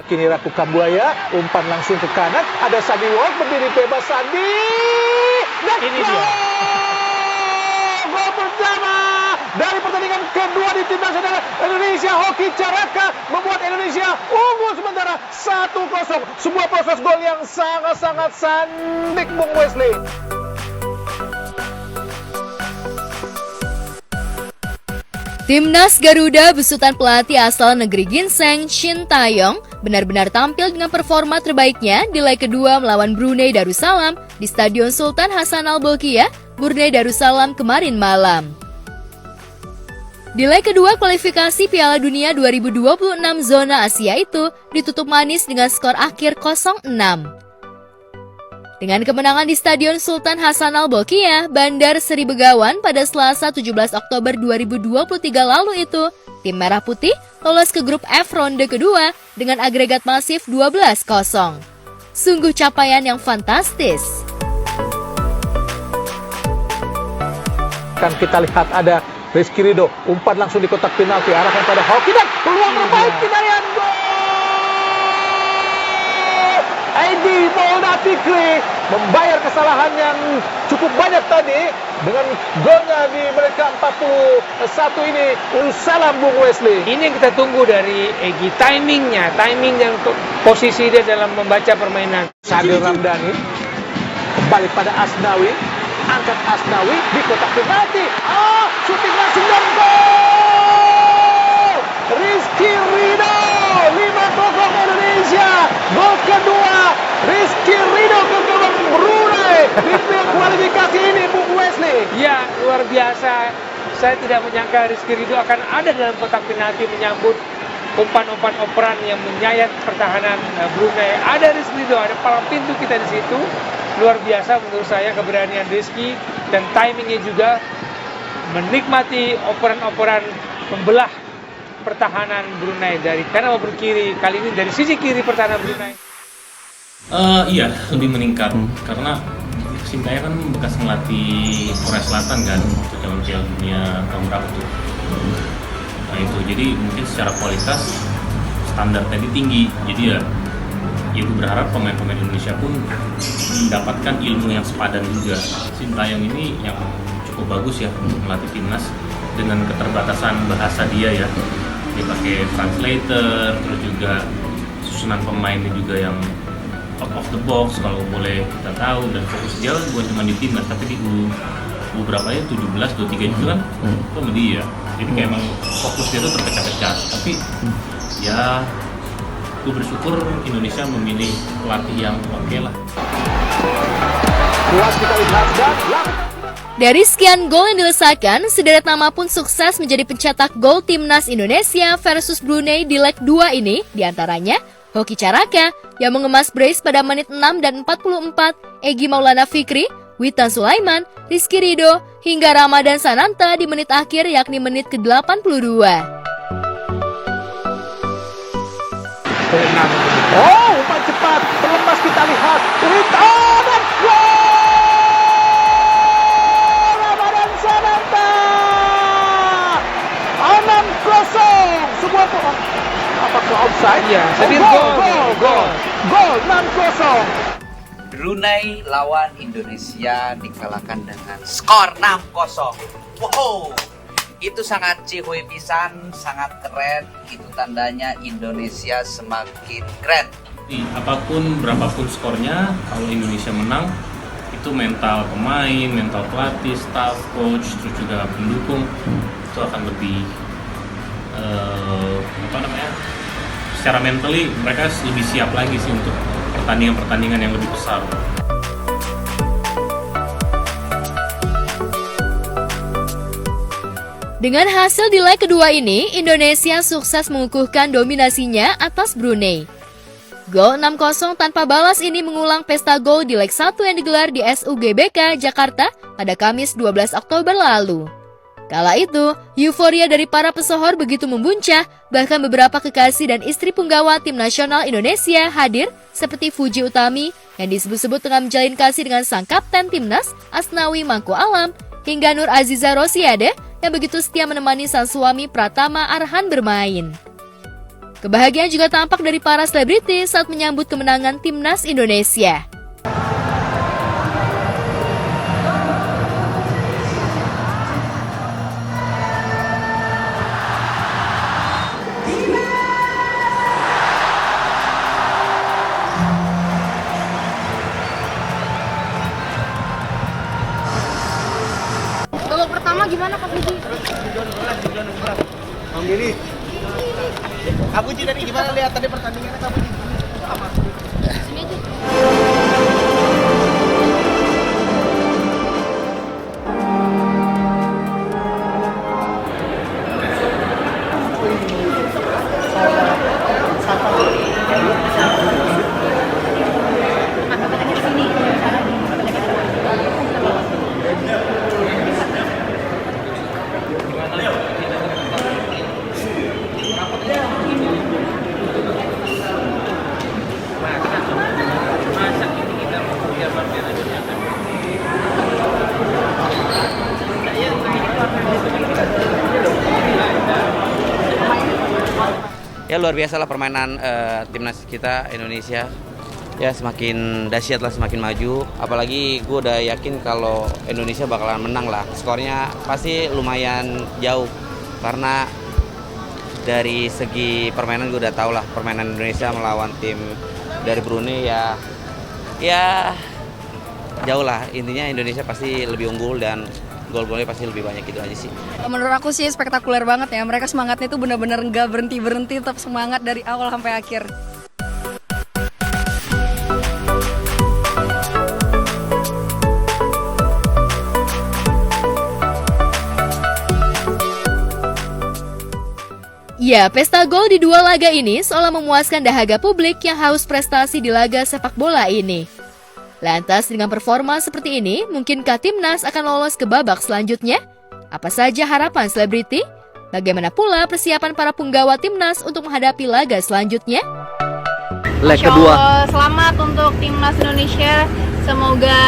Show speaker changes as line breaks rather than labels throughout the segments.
kini Raku Kambuaya, umpan langsung ke kanan, ada Sandi Wong berdiri bebas Sandi, dan
Ini dia.
Gol pertama dari pertandingan kedua di Timnas Nasional Indonesia. Hoki Caraka membuat Indonesia unggul sementara 1-0. Sebuah proses gol yang sangat-sangat sandik, Bung Wesley.
Timnas Garuda besutan pelatih asal negeri Ginseng, Shin Taeyong, benar-benar tampil dengan performa terbaiknya di leg kedua melawan Brunei Darussalam di Stadion Sultan Hasan Al Bolkiah, Brunei Darussalam kemarin malam. Di leg kedua kualifikasi Piala Dunia 2026 zona Asia itu ditutup manis dengan skor akhir 0-6. Dengan kemenangan di Stadion Sultan Hasan Al Bolkiah, Bandar Seri Begawan pada Selasa 17 Oktober 2023 lalu itu, tim Merah Putih lolos ke grup F ronde kedua dengan agregat masif 12-0. Sungguh capaian yang fantastis.
Kan kita lihat ada Rizky Ridho, umpan langsung di kotak penalti, arahkan pada Hoki dan peluang terbaik Kidarian, gol! Edi Maulana Fikri membayar kesalahan yang cukup banyak tadi dengan golnya di menit ke-41 ini. Salam Bung Wesley.
Ini yang kita tunggu dari Egy, timing dan posisi dia dalam membaca permainan.
Sadil Ramdhani kembali pada Asnawi, angkat Asnawi di kotak penalti. Shooting langsung dan gol! Rizky Ridho, 5-0 Indonesia. Gol kedua Rizky Ridho ke gawang Brunei di kualifikasi ini, Bung Wesley.
Ya, luar biasa. Saya tidak menyangka Rizky Ridho akan ada dalam kotak penalti menyambut umpan-umpan operan yang menyayat pertahanan Brunei. Ada Rizky Ridho, ada palang pintu kita di situ. Luar biasa menurut saya keberanian Rizky dan timingnya juga menikmati operan-operan membelah pertahanan Brunei dari kanan maupun kiri. Kali ini dari sisi kiri pertahanan Brunei.
Iya, lebih meningkat karena Sintayong kan bekas melatih Korea Selatan kan waktu zaman Piala Dunia tahun berapa tuh. Nah itu jadi mungkin secara kualitas standar tadi tinggi. Jadi ya gue berharap pemain-pemain Indonesia pun mendapatkan ilmu yang sepadan juga. Sintayong ini yang cukup bagus ya untuk melatih timnas dengan keterbatasan bahasa dia ya. Dia pakai translator, terus juga susunan pemainnya juga yang out of the box kalau boleh kita tahu, dan fokus dia bukan cuma di timnas tapi di berapa ya 17, 23 itu kan itu sama dia. Jadi kayak emang fokus dia tuh terpecah-pecah. Tapi ya gue bersyukur Indonesia memilih pelatih yang oke lah.
Puas kita lihat dan
Dari sekian gol yang dilesakan, sederet nama pun sukses menjadi pencetak gol Timnas Indonesia versus Brunei di leg 2 ini, diantaranya Hoki Caraka yang mengemas brace pada menit 6 dan 44, Egy Maulana Fikri, Witan Sulaiman, Rizky Ridho, hingga Ramadan Sananta di menit akhir yakni menit ke-82.
umpan cepat, terlepas kita lihat. Rita dan gol! Ramadan Sananta 6-0. Sebuah apakah offside?
Iya, jadi
gol 6-0.
Brunei lawan Indonesia dikalahkan dengan skor 6-0. Wow, itu sangat cihuy pisan, sangat keren. Itu tandanya Indonesia semakin keren.
Apapun, berapapun skornya, kalau Indonesia menang, itu mental pemain, mental pelatih, staff, coach, terus juga pendukung, itu akan lebih secara mentally mereka lebih siap lagi sih untuk pertandingan-pertandingan yang lebih besar.
Dengan hasil di leg kedua ini, Indonesia sukses mengukuhkan dominasinya atas Brunei. Gol 6-0 tanpa balas ini mengulang pesta gol di leg 1 yang digelar di SUGBK Jakarta pada Kamis 12 Oktober lalu. Kala itu, euforia dari para pesohor begitu membuncah, bahkan beberapa kekasih dan istri punggawa tim nasional Indonesia hadir seperti Fuji Utami yang disebut-sebut tengah menjalin kasih dengan sang kapten timnas Asnawi Mangku Alam, hingga Nur Aziza Rosiade yang begitu setia menemani sang suami Pratama Arhan bermain. Kebahagiaan juga tampak dari para selebritis saat menyambut kemenangan timnas Indonesia.
Babak pertama gimana Kak Puji?
Bang Billy, Kak Puji tadi gimana lihat tadi pertandingannya Kak Puji?
Sini aja.
Ya luar biasa lah permainan timnas kita Indonesia. Ya semakin dahsyat lah, semakin maju. Apalagi gue udah yakin kalau Indonesia bakalan menang lah. Skornya pasti lumayan jauh. Karena dari segi permainan gue udah tahu lah permainan Indonesia melawan tim dari Brunei ya jauh lah. Intinya Indonesia pasti lebih unggul dan gol-golnya pasti lebih banyak, gitu aja sih.
Menurut aku sih spektakuler banget ya. Mereka semangatnya itu benar-benar nggak berhenti-berhenti, tetap semangat dari awal sampai akhir.
Ya, pesta gol di dua laga ini seolah memuaskan dahaga publik yang haus prestasi di laga sepak bola ini. Lantas dengan performa seperti ini, mungkinkah timnas akan lolos ke babak selanjutnya? Apa saja harapan selebriti? Bagaimana pula persiapan para punggawa timnas untuk menghadapi laga selanjutnya?
Leg kedua. Selamat untuk timnas Indonesia. Semoga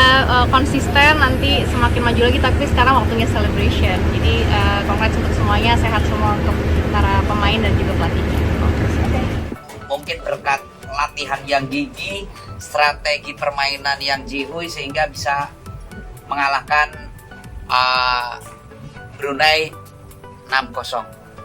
konsisten, nanti semakin maju lagi. Tapi sekarang waktunya celebration. Jadi congrats untuk semuanya, sehat semua untuk para pemain dan juga pelatihnya.
Mungkin berkat latihan yang gigih, strategi permainan yang jihui sehingga bisa mengalahkan Brunei 6-0.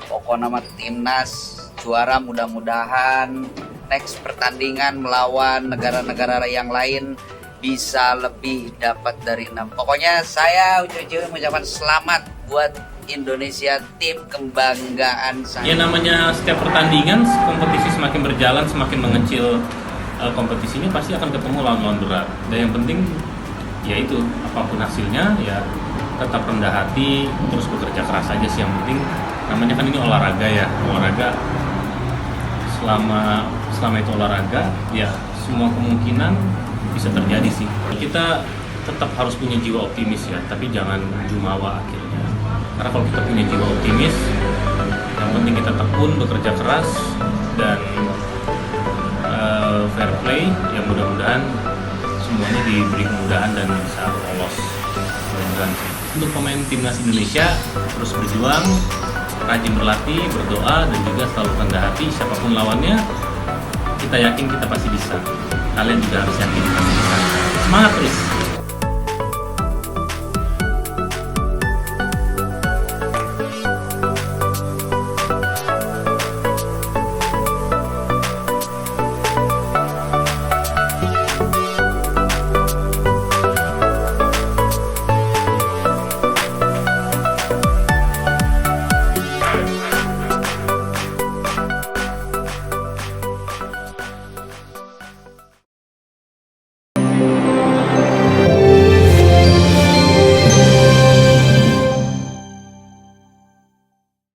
Pokoknya nama timnas juara, mudah-mudahan next pertandingan melawan negara-negara yang lain bisa lebih dapat dari 6. Pokoknya saya ujung-ujungnya mengucapkan selamat buat Indonesia, tim kebanggaan saya.
Ya namanya setiap pertandingan, kompetisi semakin berjalan, semakin mengecil kompetisinya pasti akan ketemu lawan-lawan berat. Dan yang penting ya itu, apapun hasilnya ya tetap rendah hati, terus bekerja keras aja sih yang penting. Namanya kan ini olahraga ya, olahraga selama itu olahraga ya semua kemungkinan bisa terjadi sih. Kita tetap harus punya jiwa optimis ya, tapi jangan jumawa akhirnya. Karena kalau kita punya jiwa optimis, yang penting kita tekun, bekerja keras, dan fair play, ya mudah-mudahan semuanya diberi kemudahan dan bisa lolos. Mudah-mudahan sih. Untuk pemain timnas Indonesia, terus berjuang, rajin berlatih, berdoa, dan juga selalu rendah hati. Siapapun lawannya, kita yakin kita pasti bisa. Kalian juga harus yakin kita bisa. Semangat terus!